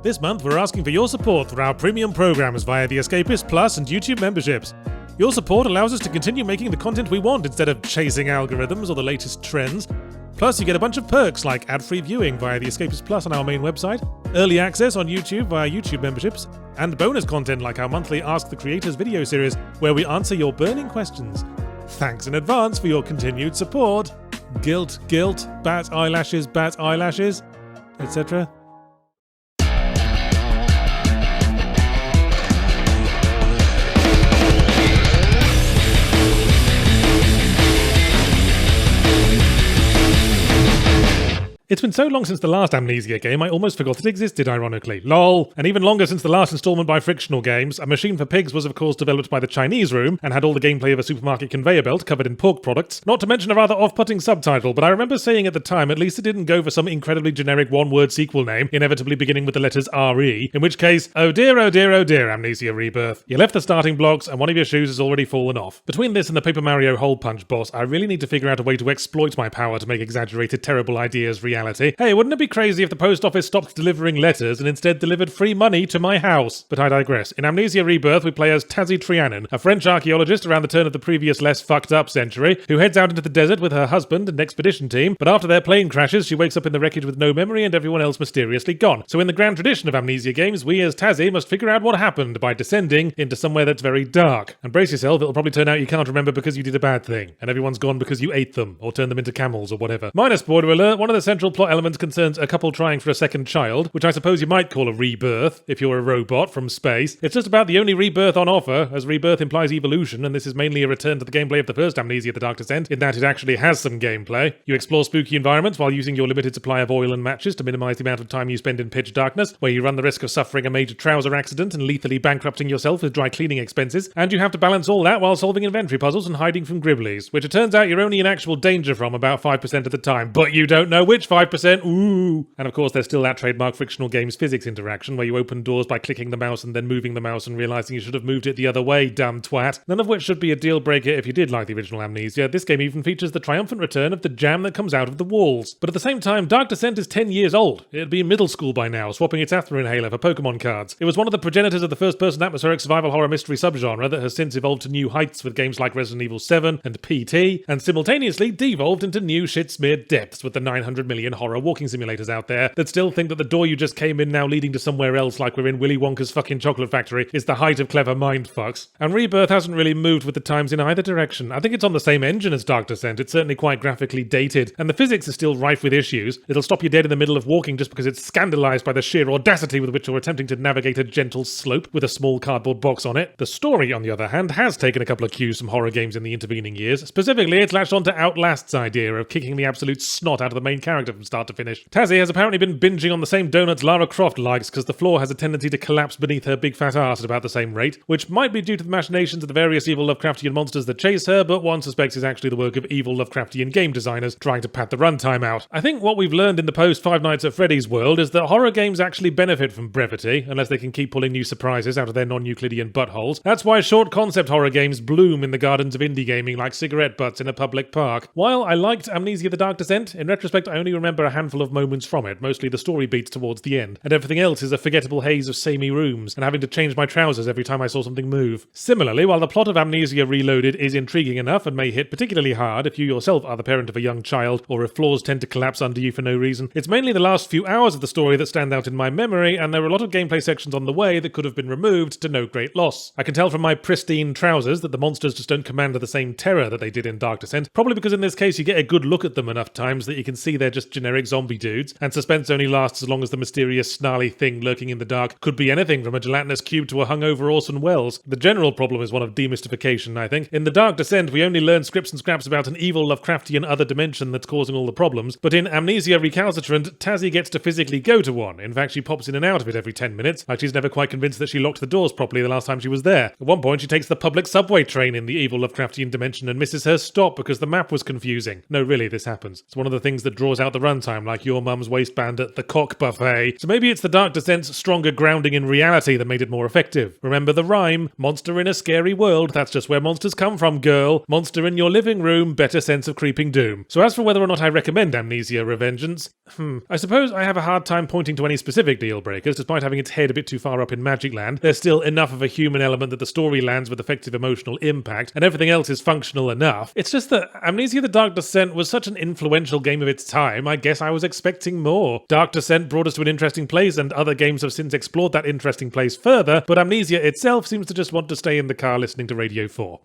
This month, we're asking for your support for our premium programs via The Escapist Plus and YouTube memberships. Your support allows us to continue making the content we want instead of chasing algorithms or the latest trends. Plus, you get a bunch of perks like ad-free viewing via The Escapist Plus on our main website, early access on YouTube via YouTube memberships, and bonus content like our monthly Ask the Creators video series where we answer your burning questions. Thanks in advance for your continued support. Guilt, bat eyelashes, etc. It's been so long since the last Amnesia game, I almost forgot it existed, ironically. LOL! And even longer since the last installment by Frictional Games. A Machine for Pigs was of course developed by the Chinese Room, and had all the gameplay of a supermarket conveyor belt covered in pork products. Not to mention a rather off-putting subtitle, but I remember saying at the time at least it didn't go for some incredibly generic one-word sequel name, inevitably beginning with the letters RE, in which case, oh dear, Amnesia Rebirth. You left the starting blocks, and one of your shoes has already fallen off. Between this and the Paper Mario Hole Punch boss, I really need to figure out a way to exploit my power to make exaggerated, terrible ideas reality. Hey, wouldn't it be crazy if the post office stopped delivering letters and instead delivered free money to my house? But I digress. In Amnesia Rebirth, we play as Tazzy Trianon, a French archaeologist around the turn of the previous less fucked up century, who heads out into the desert with her husband and expedition team, but after their plane crashes, she wakes up in the wreckage with no memory and everyone else mysteriously gone. So in the grand tradition of Amnesia games, we as Tazzy must figure out what happened by descending into somewhere that's very dark. And brace yourself, it'll probably turn out you can't remember because you did a bad thing, and everyone's gone because you ate them, or turned them into camels, or whatever. Minor spoiler alert, one of the central plot elements concerns a couple trying for a second child, which I suppose you might call a rebirth, if you're a robot from space. It's just about the only rebirth on offer, as rebirth implies evolution, and this is mainly a return to the gameplay of the first Amnesia: The Dark Descent, in that it actually has some gameplay. You explore spooky environments while using your limited supply of oil and matches to minimize the amount of time you spend in pitch darkness, where you run the risk of suffering a major trouser accident and lethally bankrupting yourself with dry cleaning expenses, and you have to balance all that while solving inventory puzzles and hiding from Gribblies, which it turns out you're only in actual danger from about 5% of the time, but you don't know which 5%, ooh! And of course there's still that trademark Frictional Games physics interaction where you open doors by clicking the mouse and then moving the mouse and realizing you should have moved it the other way, damn twat. None of which should be a deal breaker if you did like the original Amnesia. This game even features the triumphant return of the jam that comes out of the walls. But at the same time, Dark Descent is 10 years old. It'd be in middle school by now, swapping its Athra inhaler for Pokemon cards. It was one of the progenitors of the first-person atmospheric survival horror mystery subgenre that has since evolved to new heights with games like Resident Evil 7 and PT, and simultaneously devolved into new shit-smeared depths with the 900 million horror walking simulators out there that still think that the door you just came in now leading to somewhere else like we're in Willy Wonka's fucking chocolate factory is the height of clever mindfucks. And Rebirth hasn't really moved with the times in either direction. I think it's on the same engine as Dark Descent. It's certainly quite graphically dated, and the physics is still rife with issues. It'll stop you dead in the middle of walking just because it's scandalized by the sheer audacity with which you're attempting to navigate a gentle slope with a small cardboard box on it. The story, on the other hand, has taken a couple of cues from horror games in the intervening years. Specifically, it's latched onto Outlast's idea of kicking the absolute snot out of the main character from start to finish. Tazzy has apparently been binging on the same donuts Lara Croft likes because the floor has a tendency to collapse beneath her big fat ass at about the same rate, which might be due to the machinations of the various evil Lovecraftian monsters that chase her, but one suspects is actually the work of evil Lovecraftian game designers trying to pad the runtime out. I think what we've learned in the post Five Nights at Freddy's world is that horror games actually benefit from brevity, unless they can keep pulling new surprises out of their non-Euclidean buttholes. That's why short concept horror games bloom in the gardens of indie gaming like cigarette butts in a public park. While I liked Amnesia: The Dark Descent, in retrospect I only remember a handful of moments from it, mostly the story beats towards the end, and everything else is a forgettable haze of samey rooms and having to change my trousers every time I saw something move. Similarly, while the plot of Amnesia Reloaded is intriguing enough and may hit particularly hard if you yourself are the parent of a young child or if floors tend to collapse under you for no reason, it's mainly the last few hours of the story that stand out in my memory, and there are a lot of gameplay sections on the way that could have been removed to no great loss. I can tell from my pristine trousers that the monsters just don't command the same terror that they did in Dark Descent, probably because in this case you get a good look at them enough times that you can see they're just generic zombie dudes, and suspense only lasts as long as the mysterious snarly thing lurking in the dark could be anything from a gelatinous cube to a hungover Orson Welles. The general problem is one of demystification, I think. In The Dark Descent, we only learn scripts and scraps about an evil Lovecraftian other dimension that's causing all the problems, but in Amnesia Recalcitrant, Tazzy gets to physically go to one. In fact, she pops in and out of it every 10 minutes, like she's never quite convinced that she locked the doors properly the last time she was there. At one point, she takes the public subway train in the evil Lovecraftian dimension and misses her stop because the map was confusing. No, really, this happens. It's one of the things that draws out the the runtime, like your mum's waistband at the cock buffet. So maybe it's the Dark Descent's stronger grounding in reality that made it more effective. Remember the rhyme, monster in a scary world, that's just where monsters come from, girl. Monster in your living room, better sense of creeping doom. So as for whether or not I recommend Amnesia Revengeance, I suppose I have a hard time pointing to any specific deal breakers. Despite having its head a bit too far up in Magic Land, there's still enough of a human element that the story lands with effective emotional impact, and everything else is functional enough. It's just that Amnesia the Dark Descent was such an influential game of its time, I guess I was expecting more. Dark Descent brought us to an interesting place, and other games have since explored that interesting place further, but Amnesia itself seems to just want to stay in the car listening to Radio 4.